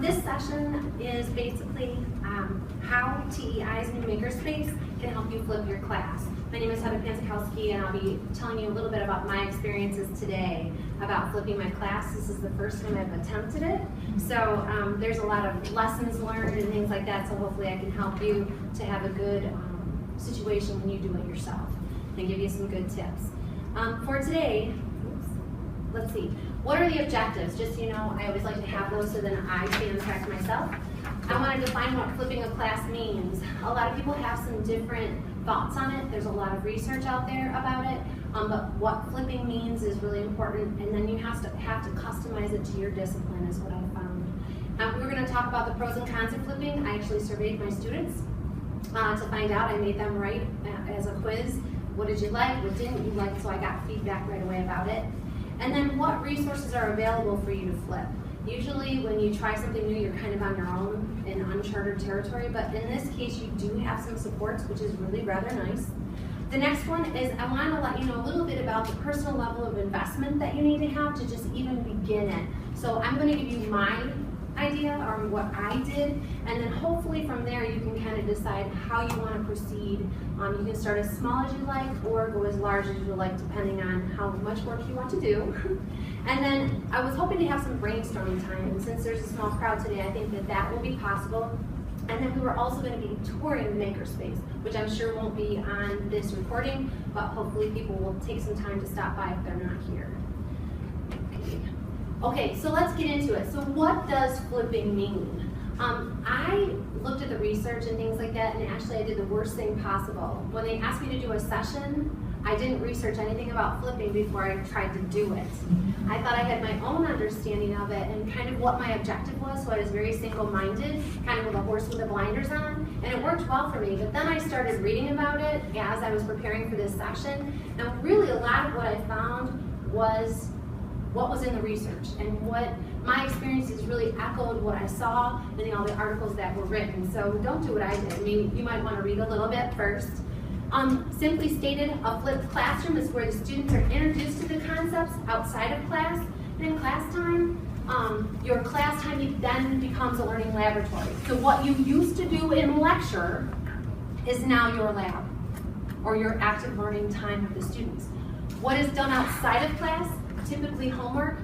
This session is basically how TEI's new makerspace can help you flip your class. My name is Panczykowski, and I'll be telling you a little bit about my experiences today about flipping my class. This is the first time I've attempted it, so there's a lot of lessons learned and things like that, so hopefully I can help you to have a good situation when you do it yourself and give you some good tips. For today, let's see, what are the objectives? Just so you know, I always like to have those so then I stay on track myself. I want to define what flipping a class means. A lot of people have some different thoughts on it. There's a lot of research out there about it, but what flipping means is really important, and then you have to customize it to your discipline is what I found. We're going to talk about the pros and cons of flipping. I actually surveyed my students to find out. I made them write as a quiz. What did you like? What didn't you like? So I got feedback right away about it. And then what resources are available for you to flip? Usually when you try something new, you're kind of on your own in uncharted territory, but in this case, you do have some supports, which is really rather nice. The next one is I want to let you know a little bit about the personal level of investment that you need to have to just even begin it. So I'm going to give you my idea or what I did, and then hopefully from there you can kind of decide how you want to proceed. You can start as small as you like or go as large as you like depending on how much work you want to do. And then I was hoping to have some brainstorming time, and since there's a small crowd today, I think that will be possible. And then we were also going to be touring the makerspace, which I'm sure won't be on this recording, but hopefully people will take some time to stop by if they're not here. Okay, so let's get into it. So what does flipping mean? I looked at the research and things like that, and actually I did the worst thing possible. When they asked me to do a session, I didn't research anything about flipping before I tried to do it. I thought I had my own understanding of it and kind of what my objective was, so I was very single-minded, kind of with a horse with the blinders on, and it worked well for me. But then I started reading about it as I was preparing for this session, and really a lot of what I found was what was in the research, and what my experiences really echoed what I saw in all the articles that were written. So don't do what I did. I mean, you might want to read a little bit first. Simply stated, a flipped classroom is where the students are introduced to the concepts outside of class, and in class time, your class time then becomes a learning laboratory. So what you used to do in lecture is now your lab, or your active learning time of the students. What is done outside of class, typically homework,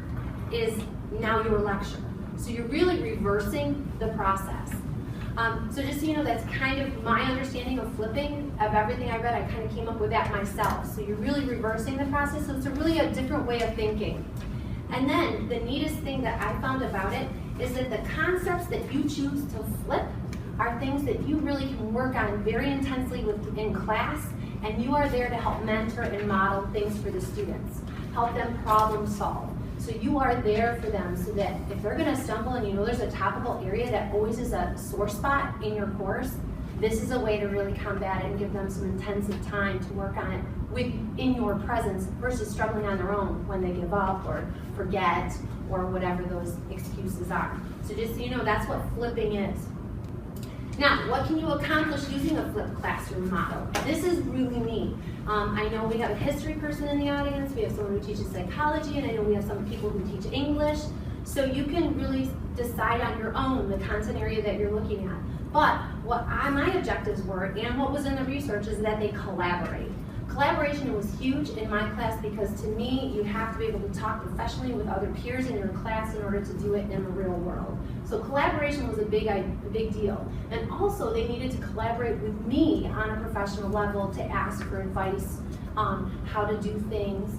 is now your lecture. So you're really reversing the process. So just so you know, that's kind of my understanding of flipping. Of everything I read, I kind of came up with that myself. So you're really reversing the process, so it's really a different way of thinking. And then the neatest thing that I found about it is that the concepts that you choose to flip are things that you really can work on very intensely in class, and you are there to help mentor and model things for the students. Help them problem solve. So you are there for them so that if they're going to stumble and you know there's a topical area that always is a sore spot in your course, this is a way to really combat it and give them some intensive time to work on it in your presence versus struggling on their own when they give up or forget or whatever those excuses are. So just so you know, that's what flipping is. Now, what can you accomplish using a flipped classroom model? This is really neat. I know we have a history person in the audience, we have someone who teaches psychology, and I know we have some people who teach English. So you can really decide on your own the content area that you're looking at. But what my objectives were, and what was in the research, is that they collaborate. Collaboration was huge in my class because to me, you have to be able to talk professionally with other peers in your class in order to do it in the real world. So collaboration was a big deal. And also they needed to collaborate with me on a professional level to ask for advice on how to do things,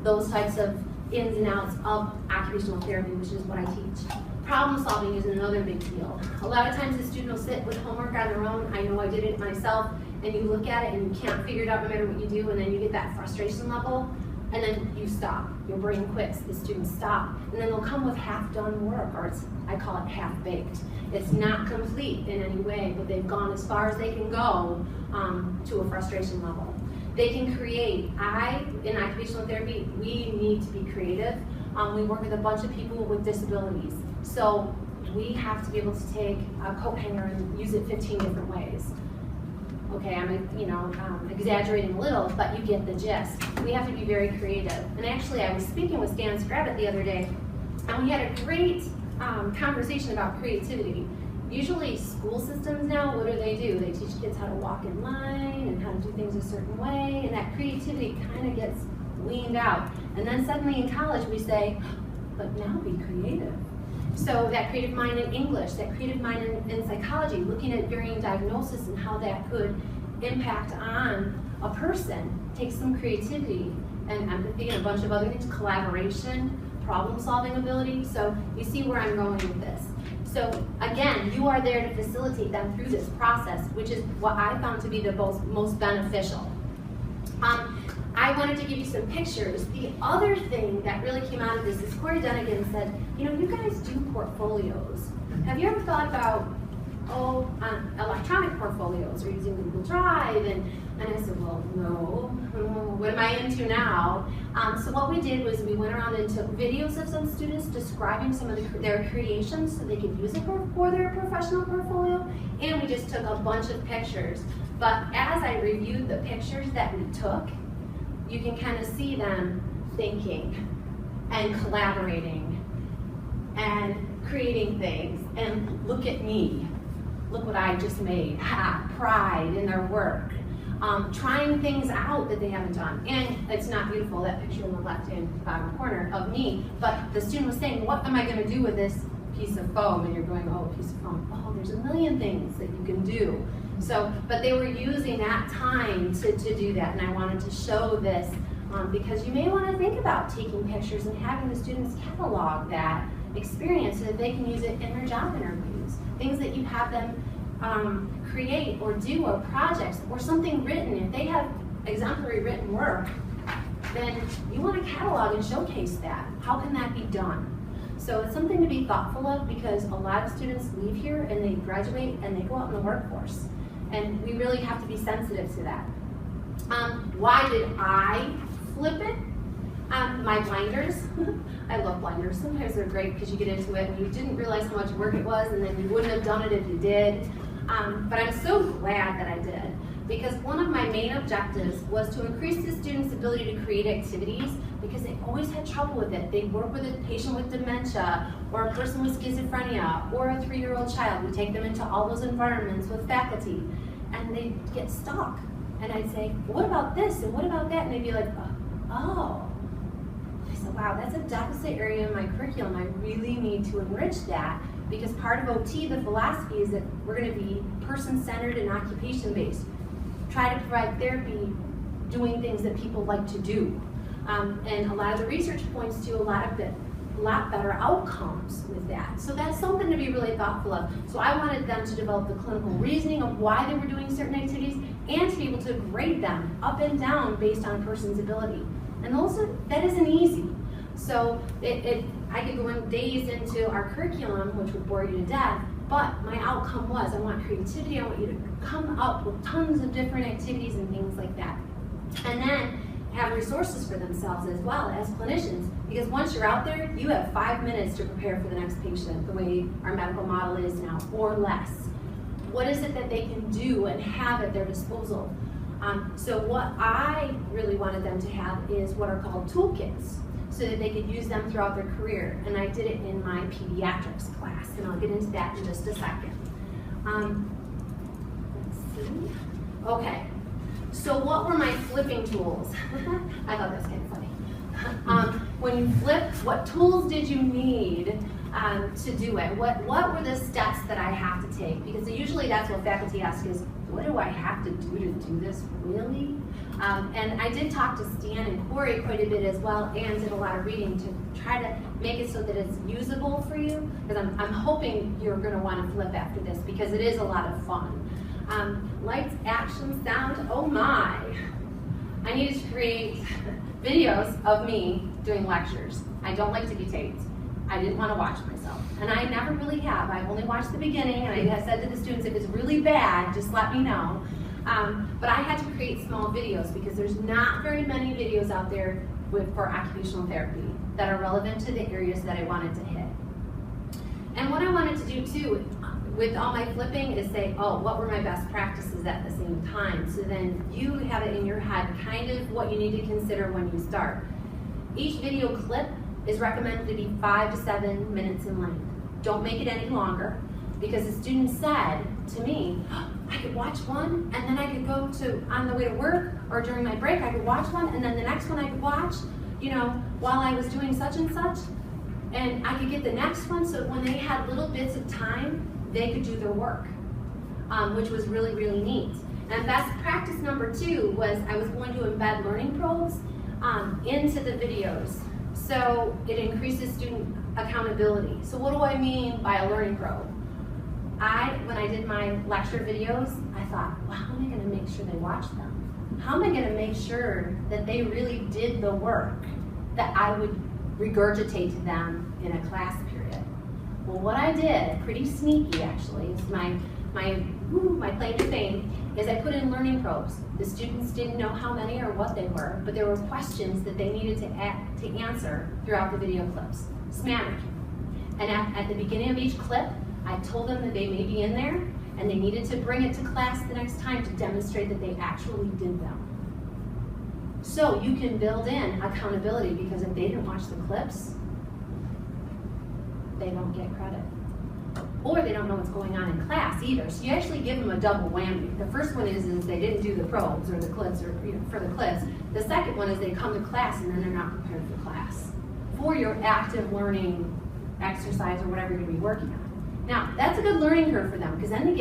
those types of ins and outs of occupational therapy, which is what I teach. Problem solving is another big deal. A lot of times the student will sit with homework on their own. I know I did it myself. And you look at it and you can't figure it out no matter what you do, and then you get that frustration level, and then you stop. Your brain quits, the students stop, and then they'll come with half-done work, or I call it half-baked. It's not complete in any way, but they've gone as far as they can go to a frustration level. They can create. In occupational therapy, we need to be creative. We work with a bunch of people with disabilities, so we have to be able to take a coat hanger and use it 15 different ways. Okay, I'm exaggerating a little, but you get the gist. We have to be very creative. And actually, I was speaking with Stan Scrabbit the other day, and we had a great conversation about creativity. Usually school systems now, what do? They teach kids how to walk in line and how to do things a certain way, and that creativity kind of gets weaned out. And then suddenly in college we say, but now be creative. So that creative mind in English, that creative mind in psychology, looking at varying diagnosis and how that could impact on a person, takes some creativity and empathy and a bunch of other things, collaboration, problem-solving ability. So you see where I'm going with this. So again, you are there to facilitate them through this process, which is what I found to be the most beneficial. I wanted to give you some pictures. The other thing that really came out of this is Corey Dunnigan said, you know, you guys do portfolios. Have you ever thought about, electronic portfolios or using Google Drive? And I said, well, no, what am I into now? So what we did was we went around and took videos of some students describing some of their creations so they could use it for their professional portfolio, and we just took a bunch of pictures. But as I reviewed the pictures that we took, you can kind of see them thinking and collaborating and creating things. And look at me. Look what I just made. Pride in their work. Trying things out that they haven't done. And it's not beautiful, that picture in the left-hand bottom corner of me, but the student was saying, what am I going to do with this piece of foam? And you're going, oh, a piece of foam. Oh, there's a million things that you can do. So, but they were using that time to do that, and I wanted to show this because you may want to think about taking pictures and having the students catalog that experience so that they can use it in their job interviews. Things that you have them create or do, or projects, or something written. If they have exemplary written work, then you want to catalog and showcase that. How can that be done? So it's something to be thoughtful of, because a lot of students leave here and they graduate and they go out in the workforce. And we really have to be sensitive to that. Why did I flip it? My blinders. I love blinders. Sometimes they're great because you get into it and you didn't realize how much work it was, and then you wouldn't have done it if you did. But I'm so glad that I did, because one of my main objectives was to increase the students' ability to create activities, because they always had trouble with it. They'd work with a patient with dementia, or a person with schizophrenia, or a 3-year-old child. We take them into all those environments with faculty, and they'd get stuck. And I'd say, what about this, and what about that? And they'd be like, oh. I said, wow, that's a deficit area in my curriculum. I really need to enrich that, because part of OT, the philosophy is that we're going to be person-centered and occupation-based. Try to provide therapy doing things that people like to do. And a lot of the research points to a lot better outcomes with that. So that's something to be really thoughtful of. So I wanted them to develop the clinical reasoning of why they were doing certain activities, and to be able to grade them up and down based on a person's ability. And that isn't easy. So I could go in days into our curriculum, which would bore you to death, but my outcome was, I want creativity, I want you to come up with tons of different activities and things like that. And then have resources for themselves as well as clinicians, because once you're out there, you have 5 minutes to prepare for the next patient, the way our medical model is now, or less. What is it that they can do and have at their disposal? So what I really wanted them to have is what are called toolkits, so that they could use them throughout their career. And I did it in my pediatrics class, and I'll get into that in just a second. Let's see. Okay, so what were my flipping tools? I thought that was kind of funny. When you flip, what tools did you need to do it? What were the steps that I have to take? Because usually that's what faculty ask is, what do I have to do this, really? And I did talk to Stan and Corey quite a bit as well, and did a lot of reading to try to make it so that it's usable for you, because I'm hoping you're going to want to flip after this, because it is a lot of fun. Lights, action, sound, oh my. I needed to create videos of me doing lectures. I don't like to be taped. I didn't want to watch myself, and I never really have. I've only watched the beginning, and I said to the students, if it's really bad, just let me know. But I had to create small videos, because there's not very many videos out there for occupational therapy that are relevant to the areas that I wanted to hit. And what I wanted to do too, with all my flipping, is say, oh, what were my best practices at the same time? So then you have it in your head, kind of what you need to consider when you start. Each video clip is recommended to be 5 to 7 minutes in length. don't make it any longer, because the student said to me, I could watch one and then I could go to, on the way to work or during my break, I could watch one and then the next one I could watch, you know, while I was doing such and such, and I could get the next one, so when they had little bits of time, they could do their work, which was really, really neat. And best practice number 2 was I was going to embed learning probes into the videos, so it increases student accountability. So what do I mean by a learning probe? When I did my lecture videos, I thought, well, how am I going to make sure they watch them? How am I going to make sure that they really did the work that I would regurgitate to them in a class period? Well, what I did, pretty sneaky actually, is my claim to fame, is I put in learning probes. The students didn't know how many or what they were, but there were questions that they needed to answer throughout the video clips. SMATtered. And at the beginning of each clip, I told them that they may be in there, and they needed to bring it to class the next time to demonstrate that they actually did them. So you can build in accountability, because if they didn't watch the clips, they don't get credit. Or they don't know what's going on in class either. So you actually give them a double whammy. The first one is they didn't do the probes or the clips, or for the clips. The second one is they come to class and then they're not prepared for class, for your active learning exercise or whatever you're going to be working on. Now, that's a good learning curve for them, because then they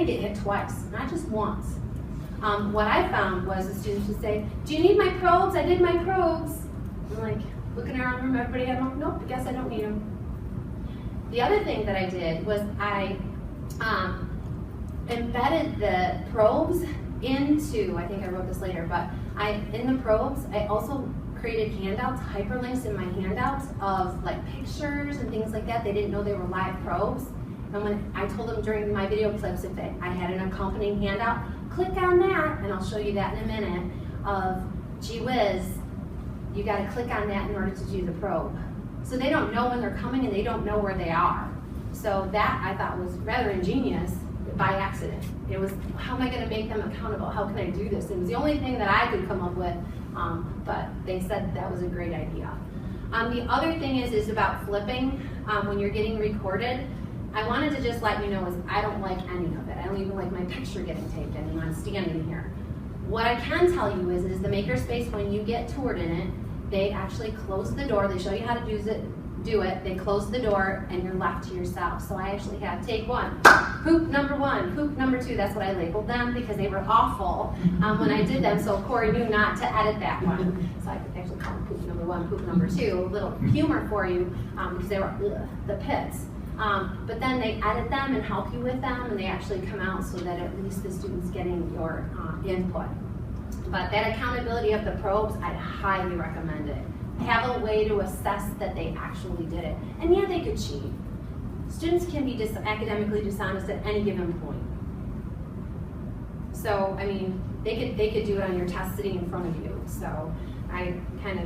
get hit twice, not just once. What I found was the students would say, do you need my probes? I did my probes. I'm like, looking around the room, everybody had them. Nope, I guess I don't need them. The other thing that I did was I embedded the probes into, I think I wrote this later, but in the probes, I also created handouts, hyperlinks in my handouts of like pictures and things like that. They didn't know they were live probes. And when I told them during my video clips, if I had an accompanying handout, click on that, and I'll show you that in a minute, of gee whiz, you gotta click on that in order to do the probe. So they don't know when they're coming and they don't know where they are. So that I thought was rather ingenious by accident. It was, how am I gonna make them accountable? How can I do this? It was the only thing that I could come up with, but they said that was a great idea. The other thing is about flipping. When you're getting recorded, I wanted to just let you know is I don't like any of it. I don't even like my picture getting taken and I'm standing here. What I can tell you is the makerspace, when you get toured in it, they actually close the door. They show you how to do it. They close the door and you're left to yourself. So I actually have take 1, poop number 1, poop number 2. That's what I labeled them, because they were awful when I did them. So Corey knew not to edit that one. So I could actually call them poop number 1, poop number 2. A little humor for you, because they were the pits. But then they edit them and help you with them, and they actually come out so that at least the student's getting your input. But that accountability of the probes, I'd highly recommend it. Have a way to assess that they actually did it. And yeah, they could cheat. Students can be academically dishonest at any given point. So, I mean, they could do it on your test sitting in front of you. So I kind of